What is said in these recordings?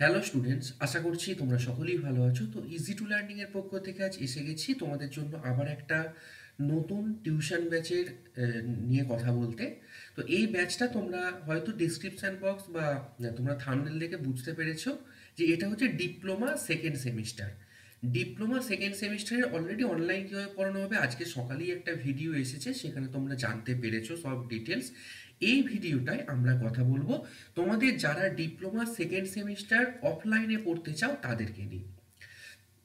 Hello students, আশা করছি তোমরা সকলেই ভালো আছো। তো ইজি টু লার্নিং এর পক্ষ থেকে আজ এসে গেছি তোমাদের জন্য আবার একটা নতুন টিউশন ব্যাচের নিয়ে কথা বলতে। তো এই ব্যাচটা তোমরা হয়তো ডিসক্রিপশন বক্স বা তোমরা থাম্বনেল দেখে বুঝতে পেরেছো যে এটা হচ্ছে diploma second semester. Diploma second সেমিস্টারের অলরেডি অনলাইন কীভাবে পড়ানো হবে আজকে সকালেই একটা ভিডিও এসেছে, সেখানে তোমরা জানতে পেরেছো সব ডিটেলস। এই ভিডিওটায় আমরা কথা বলবো তোমাদের যারা ডিপ্লোমা সেকেন্ড সেমিস্টার অফলাইনে পড়তে চাও তাদেরকে নিয়ে।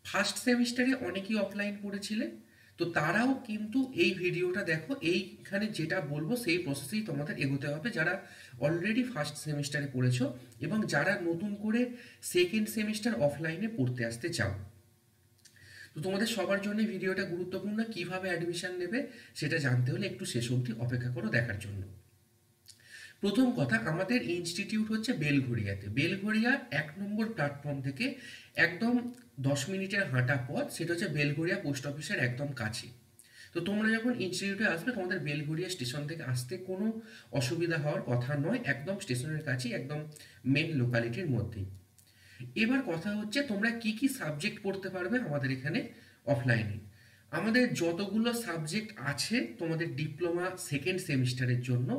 ফার্স্ট সেমিস্টারে অনেকেই অফলাইন পড়েছিলে, তো তারাও কিন্তু এই ভিডিওটা দেখো। এইখানে যেটা বলবো সেই প্রসেসেই তোমাদের এগোতে হবে, যারা অলরেডি ফার্স্ট সেমিস্টারে পড়েছো এবং যারা নতুন করে সেকেন্ড সেমিস্টার অফলাইনে পড়তে আসতে চাও। তো তোমাদের সবার জন্য ভিডিওটা গুরুত্বপূর্ণ। কিভাবে অ্যাডমিশন নেবে সেটা জানতে হলে একটু শেষ অবধি অপেক্ষা করো দেখার জন্য। প্রথম কথা, আমাদের ইনস্টিটিউট হচ্ছে বেলঘড়িয়াতে। বেলঘড়িয়া 1 নম্বর প্ল্যাটফর্ম থেকে একদম 10 মিনিটের হাঁটা পথ, সেটা হচ্ছে বেলঘড়িয়া পোস্ট অফিসের একদম কাছে। তো তোমরা যখন ইনস্টিটিউটে আসবে তোমাদের বেলঘড়িয়া স্টেশন থেকে আসতে কোনো অসুবিধা হওয়ার কথা নয়, একদম স্টেশনের কাছেই, একদম মেন লোকালিটির মধ্যেই। এবার কথা হচ্ছে তোমরা কি কি সাবজেক্ট পড়তে পারবে আমাদের এখানে অফলাইনে। আমাদের যতগুলো সাবজেক্ট আছে তোমাদের ডিপ্লোমা সেকেন্ড সেমিস্টারের জন্য,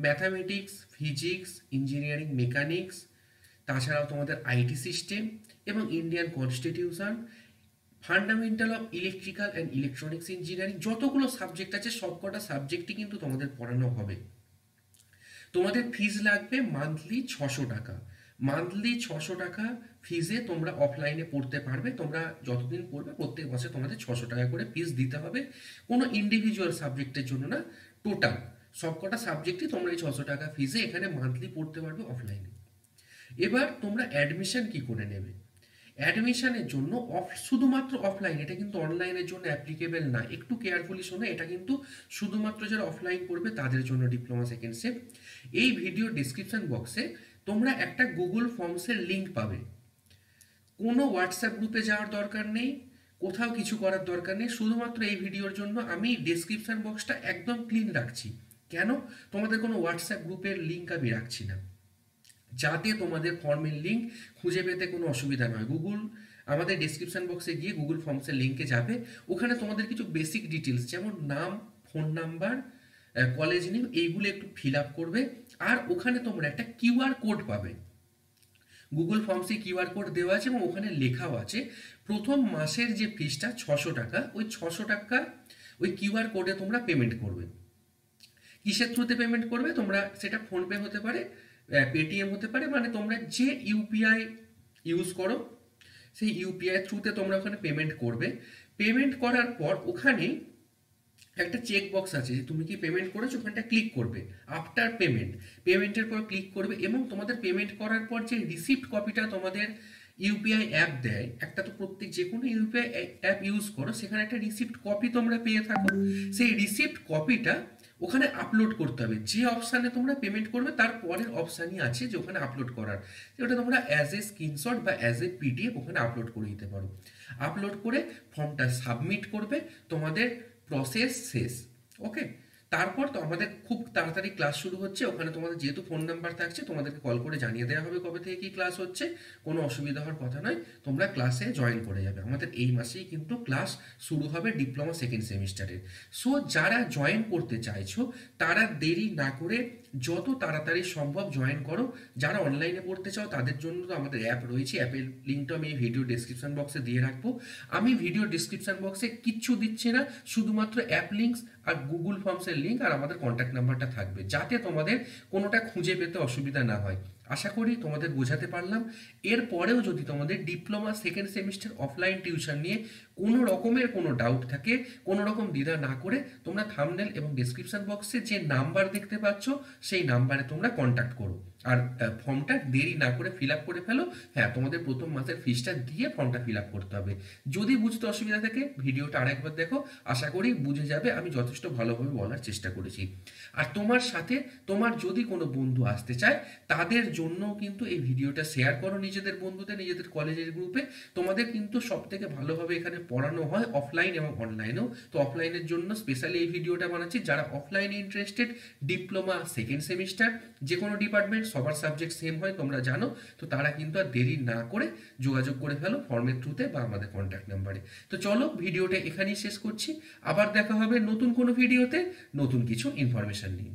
ম্যাথামেটিক্স, ফিজিক্স, ইঞ্জিনিয়ারিং, মেকানিক্স, তাছাড়াও তোমাদের আইটি সিস্টেম এবং Indian constitution, fundamental of electrical and electronics engineering, যতগুলো সাবজেক্ট আছে সবকটা সাবজেক্টই কিন্তু তোমাদের পড়ানো হবে। তোমাদের ফিজ লাগবে মান্থলি 600 টাকা। মান্থলি 600 টাকা ফিজে তোমরা অফলাইনে পড়তে পারবে। তোমরা যতদিন পড়বে প্রত্যেক মাসে তোমাদের 600 টাকা করে ফিজ দিতে হবে, কোনো ইন্ডিভিজুয়াল সাবজেক্টের জন্য না, টোটাল সবকটা সাবজেক্টই তোমরা এই 600 টাকা ফিজে এখানে মান্থলি পড়তে পারবে অফলাইনে। এবার তোমরা অ্যাডমিশন কি করে নেবে। অ্যাডমিশনের জন্য শুধুমাত্র অফলাইন, এটা কিন্তু অনলাইনের জন্য অ্যাপ্লিকেবল না। একটু কেয়ারফুলি শোনো, এটা কিন্তু শুধুমাত্র যারা অফলাইন পড়বে তাদের জন্য ডিপ্লোমা সেকেন্ড সেম। এই ভিডিও ডিসক্রিপশন বক্সে তোমরা একটা গুগল ফর্মসের লিঙ্ক পাবে। কোনো হোয়াটসঅ্যাপ গ্রুপে যাওয়ার দরকার নেই, কোথাও কিছু করার দরকার নেই। শুধুমাত্র এই ভিডিওর জন্য আমি ডিসক্রিপশন বক্সটা একদম ক্লিন রাখছি। কেন? তোমাদের কোনো হোয়াটসঅ্যাপ গ্রুপের লিঙ্ক আমি রাখছি না, যাতে তোমাদের ফর্মের লিঙ্ক খুঁজে পেতে কোনো অসুবিধা নয়। আমাদের ডেসক্রিপশন বক্সে গিয়ে গুগল ফর্মসের লিঙ্কে যাবে। ওখানে তোমাদের কিছু বেসিক ডিটেলস যেমন নাম, ফোন নাম্বার, কলেজ নেম, এইগুলো একটু ফিল আপ করবে। আর ওখানে তোমরা একটা কিউআর কোড পাবে। গুগল ফর্মসে কিউআর কোড দেওয়া আছে এবং ওখানে লেখাও আছে প্রথম মাসের যে ফিসটা 600 টাকা, ওই 600 টাকা ওই কিউআর কোডে তোমরা পেমেন্ট করবে। কিসের থ্রুতে পেমেন্ট করবে তোমরা, সেটা ফোনপে হতে পারে, পেটিএম হতে পারে, মানে তোমরা যে ইউপিআই ইউজ করো সেই ইউপিআই থ্রুতে তোমরা ওখানে পেমেন্ট করবে। পেমেন্ট করার পর ওখানে একটা চেক বক্স আছে যে তুমি কি পেমেন্ট করেছো, ওখানটা ক্লিক করবে। আফটার পেমেন্টের পর ক্লিক করবে এবং তোমাদের পেমেন্ট করার পর যে রিসিপ্ট কপিটা তোমাদের ইউপিআই অ্যাপ দেয়, একটা তো প্রত্যেক যে কোনো ইউপিআই অ্যাপ ইউজ করো সেখানে একটা রিসিপ্ট কপি তোমরা পেয়ে থাকো। সেই রিসিপ্ট কপিটা ওখানে আপলোড করতে হবে। যে অপশানে তোমরা পেমেন্ট করবে তার পরের অপশানই আছে যে ওখানে আপলোড করার, যেটা তোমরা অ্যাজ এ স্ক্রিনশট বা অ্যাজ এ পিডিএফ ওখানে আপলোড করে দিতে পারো। আপলোড করে ফর্মটা সাবমিট করবে, তোমাদের প্রসেস শেষ। ওকে, তারপর তো আমাদের খুব তাড়াতাড়ি ক্লাস শুরু হচ্ছে। ওখানে তোমাদের যেহেতু ফোন নাম্বার থাকছে তোমাদেরকে কল করে জানিয়ে দেওয়া হবে কবে থেকে কি ক্লাস হচ্ছে। কোনো অসুবিধা হওয়ার কথা নয়, তোমরা ক্লাসে জয়েন করে যাবে। আমাদের এই মাসেই কিন্তু ক্লাস শুরু হবে ডিপ্লোমা সেকেন্ড সেমিস্টারের। সো যারা জয়েন করতে চাইছো তারা দেরি না করে যত তাড়াতাড়ি সম্ভব জয়েন করো। যারা অনলাইনে পড়তে চাও তাদের জন্য তো আমাদের অ্যাপ রয়েছে, অ্যাপের লিঙ্কটা আমি এই ভিডিও ডিসক্রিপশন বক্সে দিয়ে রাখবো। আমি ভিডিও ডিসক্রিপশন বক্সে কিচ্ছু দিচ্ছি না, শুধুমাত্র অ্যাপ লিঙ্কস আর গুগল ফর্মসের লিঙ্ক আর আমাদের কন্ট্যাক্ট নাম্বারটা থাকবে, যাতে তোমাদের কোনোটা খুঁজে পেতে অসুবিধা না হয়। আশা করি তোমাদের বোঝাতে পারলাম। এরপরেও যদি তোমাদের diploma second semester offline tuition নিয়ে কোনো রকমের কোনো ডাউট থাকে, কোনো রকম দ্বিধা না করে তোমরা থাম্বনেল এবং ডেসক্রিপশন বক্সে যে নাম্বার দেখতে পাচ্ছ সেই নাম্বারে তোমরা কন্ট্যাক্ট করো। আর ফর্মটা দেরি না করে ফিল আপ করে ফেলো। হ্যাঁ, তোমাদের প্রথম মাসের ফিসটা দিয়ে ফর্মটা ফিল আপ করতে হবে। যদি বুঝতে অসুবিধা থাকে ভিডিওটা আরেকবার দেখো, আশা করি বুঝে যাবে। আমি যথেষ্ট ভালোভাবে বলার চেষ্টা করেছি। আর তোমার সাথে তোমার যদি কোনো বন্ধু আসতে চায় তাদের জন্যও কিন্তু এই ভিডিওটা শেয়ার করো, নিজেদের বন্ধুদের, নিজেদের কলেজের গ্রুপে। তোমাদের কিন্তু সব থেকে ভালোভাবে এখানে পড়ানো হয় অফলাইন এবং অনলাইনেও। তো অফলাইনের জন্য স্পেশালি এই ভিডিওটা বানাচ্ছি। যারা অফলাইনে ইন্টারেস্টেড, ডিপ্লোমা সেকেন্ড সেমিস্টার যে কোনো ডিপার্টমেন্ট সবার সাবজেক্ট সেম হয় তোমরা জানো, তো তারা কিন্তু আর দেরি না করে যোগাযোগ করে ফেলো ফর্মের থ্রুতে বা আমাদের কন্ট্যাক্ট নাম্বারে। তো চলো ভিডিওটা এখানেই শেষ করছি, আবার দেখা হবে নতুন কোনো ভিডিওতে নতুন কিছু ইনফরমেশন নিয়ে।